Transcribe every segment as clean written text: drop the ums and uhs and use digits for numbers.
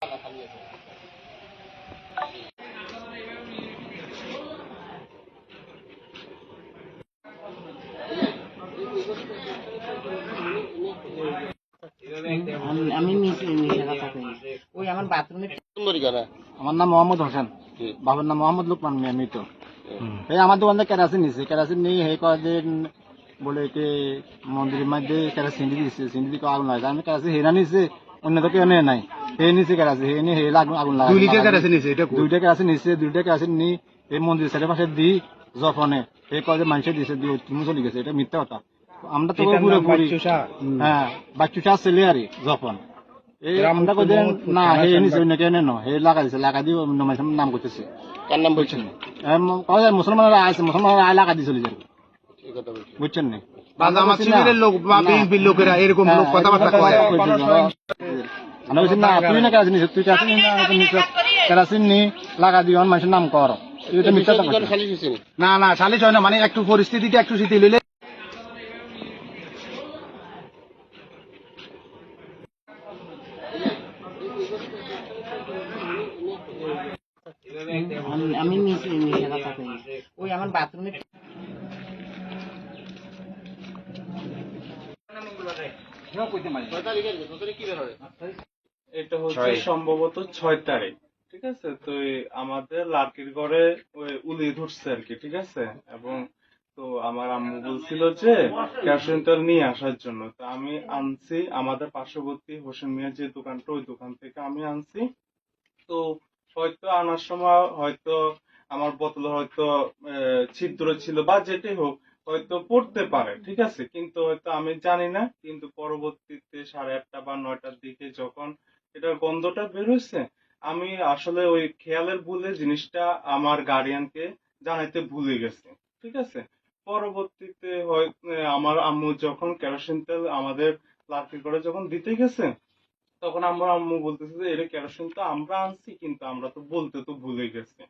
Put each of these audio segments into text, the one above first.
আমি ওই আমার বাথরুমে আমার নাম মোহাম্মদ হোসেন, বাবার নাম মোহাম্মদ লুকমান মিয়া মৃত। এই আমার দোকানে কেরাসিন নিছে, কেরাসিন নিয়ে হে কদিন বলে কি মন্দিরের মধ্যে কেরাসিন দিচ্ছে, সিন্ডি দিকে আগুন লাগে। আমি কেরাসিন হেরা নিছে, অন্য তো কেউ নেই নাই, হে নিছে কেরাসিন, হে নিয়ে হেলা আগুন লাগে। দুইটা কেরাসিন নিছে, দুইটা কেরাসিন নিয়ে এই মন্দিরের চারিপাশে দি জফনে এই কদিন মানুষের দিছে, দিয়ে তুমি চলে গেছে। এটা মিথ্যা কথা। আমরা তো পুরোপুরি হ্যাঁ বাচ্চুসা ছেলে আর জফন এই আমরা কদিন না হে নিছে, অন্য কেউ নেই, হে লাগা দিছে, লাগা দিয়ে অন্য মানুষের নাম করতেছে। কার নাম বলছেন? মুসলমানরা আছে, মুসলমানরা আয় লাগা দিয়ে চলে যাবে, বুঝছেন না? লোক বা বিএনপির লোকেরা এরকম কথাবার্তা কয়। আমরা বলছি না তুই না কেরাসিন নিছিস, তুই কেরাসিন নি লাগা দিয়ে মানুষের নাম কর, এটা মিথ্যা কথা। না না সালিশ হয় না, মানে একটু পরিস্থিতিটা একটু শিথিল হইলে আমি ওই আমার বাথরুমে এটা হচ্ছে সম্ভবত 6 তারিখ, ঠিক আছে। তো আমাদের লাকির ঘরে ওই উলি ধরছে আর কি, ঠিক আছে। এবং তো আমার আম্মু বলছিল যে কেরোসিন তেল নিয়ে আসার জন্য, তো আমি আনছি আমাদের পার্শ্ববর্তী হোসেন মিয়ার যে দোকানটা, ওই দোকান থেকে আমি আনছি। তো হয়তো আনার সময় হয়তো আমার বোতলে হয়তো ছিদ্র ছিল বা যেটাই হোক, হয়তো পড়তে পারে, ঠিক আছে। কিন্তু হয়তো আমি জানি না, কিন্তু পরবর্তীতে 8:30 বা 9টার দিকে যখন এটার গন্ধটা বের হয়েছে, আমি আসলে ওই খেয়ালের ভুলে জিনিসটা আমার গার্ডিয়ানকে জানাইতে ভুলে গেছি, ঠিক আছে। পরবর্তীতে আমার আম্মু যখন কেরোসিন তেল আমাদের লাকি করে যখন দিতে গেছে, তখন আমার আম্মু বলতেছে যে এটা কেরোসিন তো আমরা আনছি, কিন্তু আমরা তো বলতে তো ভুলে গেছি।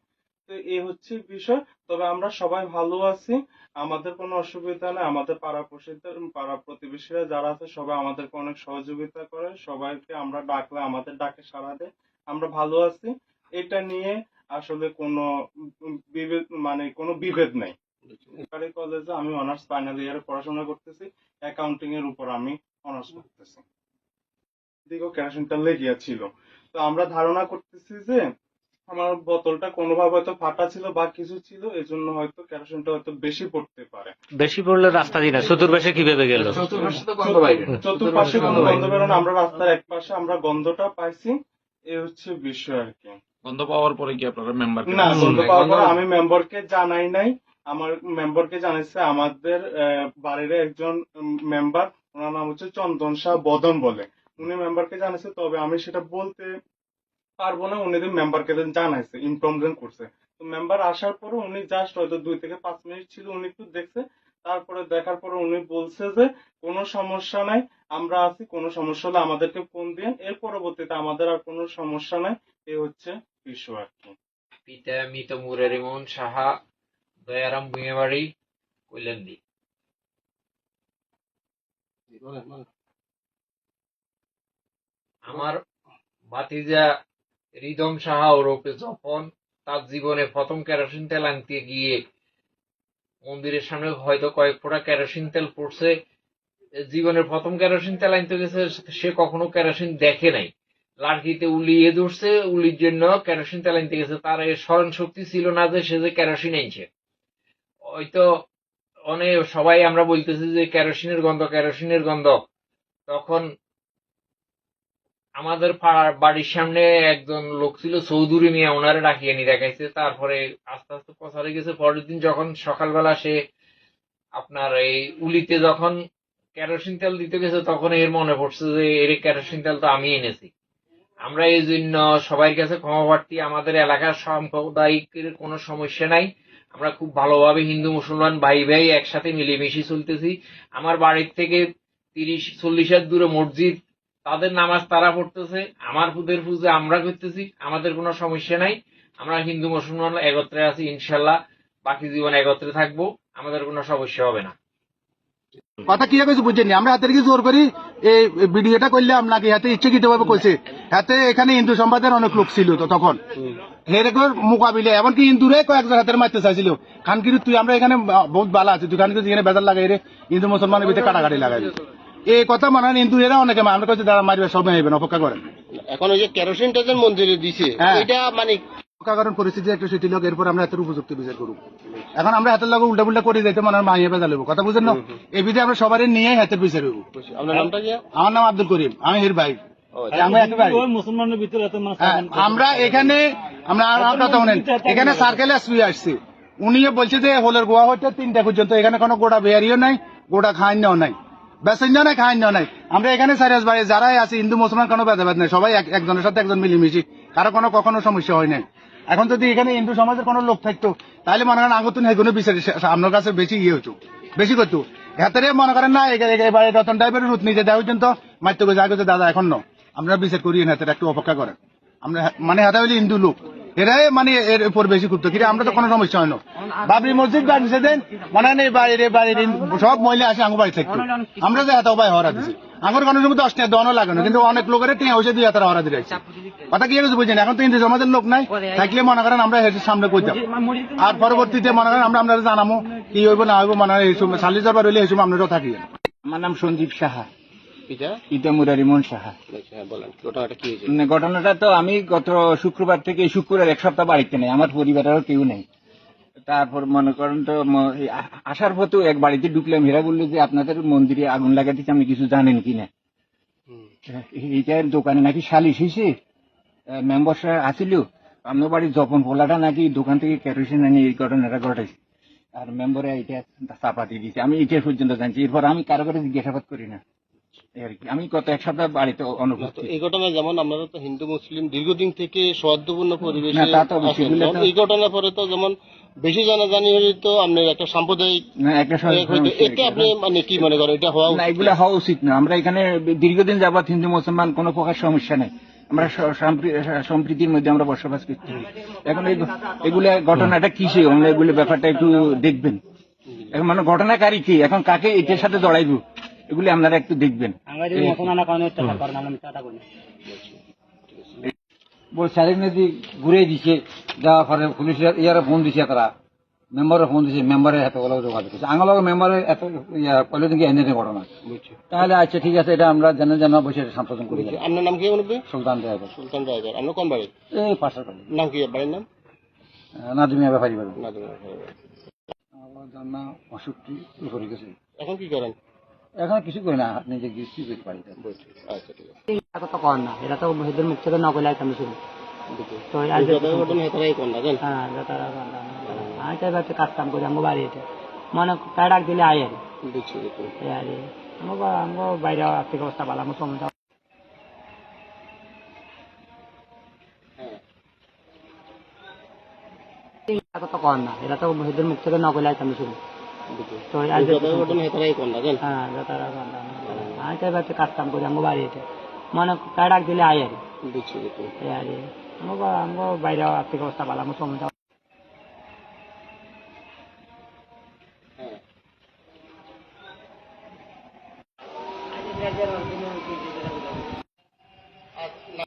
তো এই হচ্ছে বিষয়। তবে আমরা সবাই ভালো আছি, আমাদের কোনো অসুবিধা নেই। আমাদের পাড়া প্রতিবেশীরা যারা আছে সবাই আমাদেরকে অনেক সহযোগিতা করে, সবাইকে আমরা ডাকলে আমাদের ডাকে সাড়া দেয়। আমরা ভালো আছি, এটা নিয়ে আসলে কোনো মানে কোনো বিভেদ নাই। সরকারি কলেজে আমি অনার্স ফাইনাল ইয়ারে পড়াশোনা করতেছি, অ্যাকাউন্টিং এর উপর আমি অনার্স করতেছি। দিকেও কেরোসিন তেল লেগে ছিল। তো আমরা ধারণা করতেছি যে আমার বোতলটা কোনোভাবে হয়তো ফাটা ছিল বা কিছু ছিল, এজন্য হয়তো কেরোসিনটা হয়তো বেশি পড়তে পারে। বেশি পড়লে রাস্তা দিয়ে না, চতুর্পাশে কিভাবে গেল? চতুর্পাশে কোনো গন্ধ বেরোনো, আমরা রাস্তার এক পাশে আমরা গন্ধটা পাইছি, এই হচ্ছে বিষয় আর কি। গন্ধ পাওয়ার পরে কি আপনারা মেম্বার? না, গন্ধ পাওয়ার পরে আমি মেম্বারকে জানাই নাই। আমার মেম্বারকে জানাইছে আমাদের বাড়ির একজন মেম্বার, ওনার নাম হচ্ছে চন্দন শাহ বদন বলে, উনি মেম্বারকে জানাইছে। তবে আমি সেটা বলতে পারবো না, উনি মেম্বারকে জানাইছে, ইনফরমেশন করছে। তো মেম্বার আসার পরে উনি জাস্ট হয়তো 2 থেকে 5 মিনিট ছিল, উনি একটু দেখছে। তারপরে দেখার পরে উনি বলছে যে কোনো সমস্যা নাই, আমরা আছি, কোনো সমস্যা হলে আমাদেরকে ফোন দিন। এর পরবর্তীতে আমাদের আর কোনো সমস্যা নাই, এই হচ্ছে বিষয় আর কি। পিতা মৃত মুরারিমোহন সাহা, দয়ারাম ভূঁইয়াবাড়ি, কৈলান্দি। আমার ভাতিজা রিদম সাহা ওরফে জফন, তার জীবনে প্রথম কেরোসিন তেল আনতে গিয়ে মন্দিরের সামনে হয়তো কয়েক ফোঁটা কেরোসিন তেল পড়ছে। জীবনের প্রথম কেরোসিন তেল আনতে গেছে, সে কখনো কেরোসিন দেখে নাই। লাড়কিতে উলিয়ে ধরছে, উলির জন্য কেরোসিন তেল আনতে গেছে। তার স্মরণ শক্তি ছিল না যে সে যে কেরোসিন আনছে। হয়তো অনেক সবাই আমরা বলতেছি যে কেরোসিনের গন্ধ, কেরোসিনের গন্ধ। তখন আমাদের বাড়ির সামনে একজন লোক ছিল চৌধুরী মিয়া, ওনারে ডাকিয়ে নিয়ে দেখাইছে। তারপরে আস্তে আস্তে প্রচারে গেছে। পরের দিন যখন সকালবেলা সে আপনার এই উলিতে যখন কেরোসিন তেল দিতে গেছে, তখন এর মনে পড়ছে যে এর কেরোসিন তেল তো আমি এনেছি। আমরা এই জন্য সবার কাছে ক্ষমা প্রার্থী। আমাদের এলাকার সাম্প্রদায়িকের কোনো সমস্যা নাই, আমরা খুব ভালোভাবে হিন্দু মুসলমান ভাই ভাই একসাথে মিলেমিশে চলতেছি। আমার বাড়ির থেকে 30-40 হাত দূরে মসজিদ, তাদের নামাজ তারা পড়তেছে, আমার পুজোর পুজো আমরা করতেছি। আমাদের কোনো সমস্যা নাই, আমরা হিন্দু মুসলমান একত্রে আছি, ইনশাল্লাহ বাকি জীবন একত্রে থাকবো, আমাদের কোনো সমস্যা হবে না। কথা কি কিছু বুঝেনি, আমরা হাতের কি জোর করি এই ভিডিওটা করলাম নাকি হাতে ইচ্ছাকৃত ভাবে কইছে? হাতে এখানে হিন্দু সম্প্রদায়ের অনেক লোক ছিল তো তখন হেরেকর মোকাবিলে এমনকি হিন্দুরে কয়েকজন হাতের মারতে চাইছিল। খানকির তুই আমরা এখানে বহুত ভালো আছি, তুই খানকির যেখানে বেজার লাগাই রে হিন্দু মুসলমানের ভিতরে কাটাকাটি লাগাই এই কথা মানে হিন্দু এরা অনেকে আমরা কাছে যারা মারবে সব নেবেন অপেক্ষা করেন। এখন ওই যে কেরোসিন তেল মন্দিরে দিছে হ্যাঁ। এটা মানে কারণ পরিস্থিতি একটা সেটি লোক এরপর আমরা হাতের উপযুক্ত বিচার করব। এখন আমরা হাতের লগে উল্টা পুল্টা করে যাইতে মনে হয় মাইয়া বেজা লেবো, কথা বুঝেন না? এই বিধে আমরা সবারই নিয়ে হাতের বিচার হইব। আপনার নামটা কি? আমার নাম আব্দুল করিম, আমি হির ভাই। মুসলমানের ভিতরে আমরা এখানে এখানে সার্কেল এসপি আসছে, উনিও বলছে যে হোলের গোয়া হইতে 3টা পর্যন্ত এখানে কোনো গোটা বেয়ারিও নাই, গোটা খাইন্যাও নাই, বেসেন্যাও নাই, খাইন্যাও নাই। আমরা এখানে সারিয়াস ভাই যারাই আছে হিন্দু মুসলমান কোনো ভেদাভেদ নাই, সবাই একজনের সাথে একজন মিলিমিশি, কারো কখনো সমস্যা হয় নাই। এখন যদি এখানে হিন্দু সমাজের কোনো লোক থাকতো তাহলে মনে করেন আগতুন এগুলো বিচারি আপনার কাছে বেশি হতো, বেশি করতো। হাতের মনে করেন না এবারে রতন টাইপের রুট নিজে দেওয়া পর্যন্ত মারতে গেছে আগে দাদা এখন ন আপনারা বিচার করিয়ে হাতের একটু অপেক্ষা করেন। আমরা মানে হাতে হইলে হিন্দু লোক এরাই মানে এর উপর বেশি করতো, কিন্তু আমরা তো কোনো সমস্যা হয় না। বাবরি মসজিদ বানিয়েছে দেন মানে বাইরে বাইরে সব মহিলা আসে আঙ্গু বাড়ি থাকতো, আমরা যে হাতে উপায় হরা দিচ্ছি আমার কোনো সময় 10 টাকা দনও লাগে না, কিন্তু অনেক লোকের টিয়া হয়েছে 2 হাজার হরা দিয়ে কথা কি বুঝছেন? এখন তো হিন্দু সমাজের লোক নাই, থাকলে মনে করেন আমরা হেঁটে সামনে কইতাম, আর পরবর্তীতে মনে করেন আমরা আপনারা জানাবো কি হইব না হইব, মানে এই সময় সালিশ দরবার হইলে এই সময় আপনারাও থাকি। আমার নাম সঞ্জীব সাহা, এটা ইটা মুরারিমন সাহা। হ্যাঁ বলেন ঘটনাটা কি হয়েছে? ঘটনাটা তো আমি গত শুক্রবার থেকে শুক্রবার 1 সপ্তাহ বাড়িতে নেই, আমার পরিবারেরও কেউ নেই। তারপর মনে করেন তো আসার পথেও এক বাড়িতে ঢুকলাম, হেরা বললো যে আপনাদের মন্দিরে আগুন লাগাতেছে, আপনি কিছু জানেন কিনা। এইটার দোকানে নাকি সালিশ হয়েছে, মেম্বাররা আসিল, আপনার বাড়ির জপন পোলাটা নাকি দোকান থেকে কেরোসিন আনি এই ঘটনাটা ঘটাইছে, আর মেম্বারে এটা চাপাতি দিয়েছে। আমি এটা পর্যন্ত জানছি, এরপর আমি কারো কারো জিজ্ঞাসাবাদ করি না আর কি। আমি গত 1 সপ্তাহ বাড়িতে অনুপস্থিত। এই ঘটনা যেমন আপনারা তো হিন্দু মুসলিম দীর্ঘদিন থেকে সৌহার্দ্যপূর্ণ পরিবেশে না, তা তো আছেন। সেগুলো তো- যেমন এই ঘটনার পরে তো যেমন বেশি জানাজানি হলে তো আপনার একটা সাম্প্রদায়িক না, একটা হইতো। এতে আপনি মানে কি মনে করেন এটা হওয়া না, উচিত? এগুলো হওয়া উচিত না। আমরা এখানে দীর্ঘদিন যাবৎ হিন্দু মুসলমান কোনো প্রকার সমস্যা নেই, আমরা সম্প্রীতির মধ্যে আমরা বসবাস করছি। এখন এগুলা ঘটনাটা কিসে, আমরা এগুলো ব্যাপারটা একটু দেখবেন। এখন মানে ঘটনাকারী কি, এখন কাকে এটার সাথে জড়াইব, এগুলি আপনারা একটু দেখবেন। বলছে আরেক নদী ঘুরে দিছে, যাওয়ার পরে পুলিশ ইয়ারা ফোন দিছে, তারা মেম্বারে ফোন দিছে, মেম্বারের হাতে ওলা যোগাযোগ করছে। আমার লগে মেম্বারের এত কলে দিকে এনে ঘটনা, তাহলে আচ্ছা ঠিক আছে, এটা আমরা জানা বসে সম্পাদন করি। আপনার নাম কি বলবে? সুলতান ড্রাইভার, সুলতান রায়গর। আপনার কোন বাড়ি? এই পাশের পাড়ি নাম কি বাড়ির নাম? নাজমিয়া ব্যাপারী বাড়ি। না জানি না। জানা অসুখটি করে গেছে, এখন কি করেন? এখন কিছু করি না, নিজে গিয়ে করতে পারি। আচ্ছা ঠিক আছে। তো কর না, এটা তো এদের মুখ থেকে নকল আইতাম শুরু তো ঘটনা হেতারাই কোন না জান? হ্যাঁ আমি তো এবার কাজ কাম করি আমার বাড়িতে মনে কাজ ডাক দিলে আই আর বুঝছি বুঝছি। আরে আমার বাইরে আর্থিক অবস্থা ভালো, আমার সময় তো কর না, এটা তো এদের মুখ থেকে নকল আইতাম শুরু তো ঘটনা হেতারাই কোন না জান? হ্যাঁ আমি তো এবার কাজ কাম করি আমার বাড়িতে মনে কাজ ডাক দিলে আই আর বুঝছি বুঝছি। আরে আমার বাইরে আর্থিক অবস্থা ভালো, আমার সময়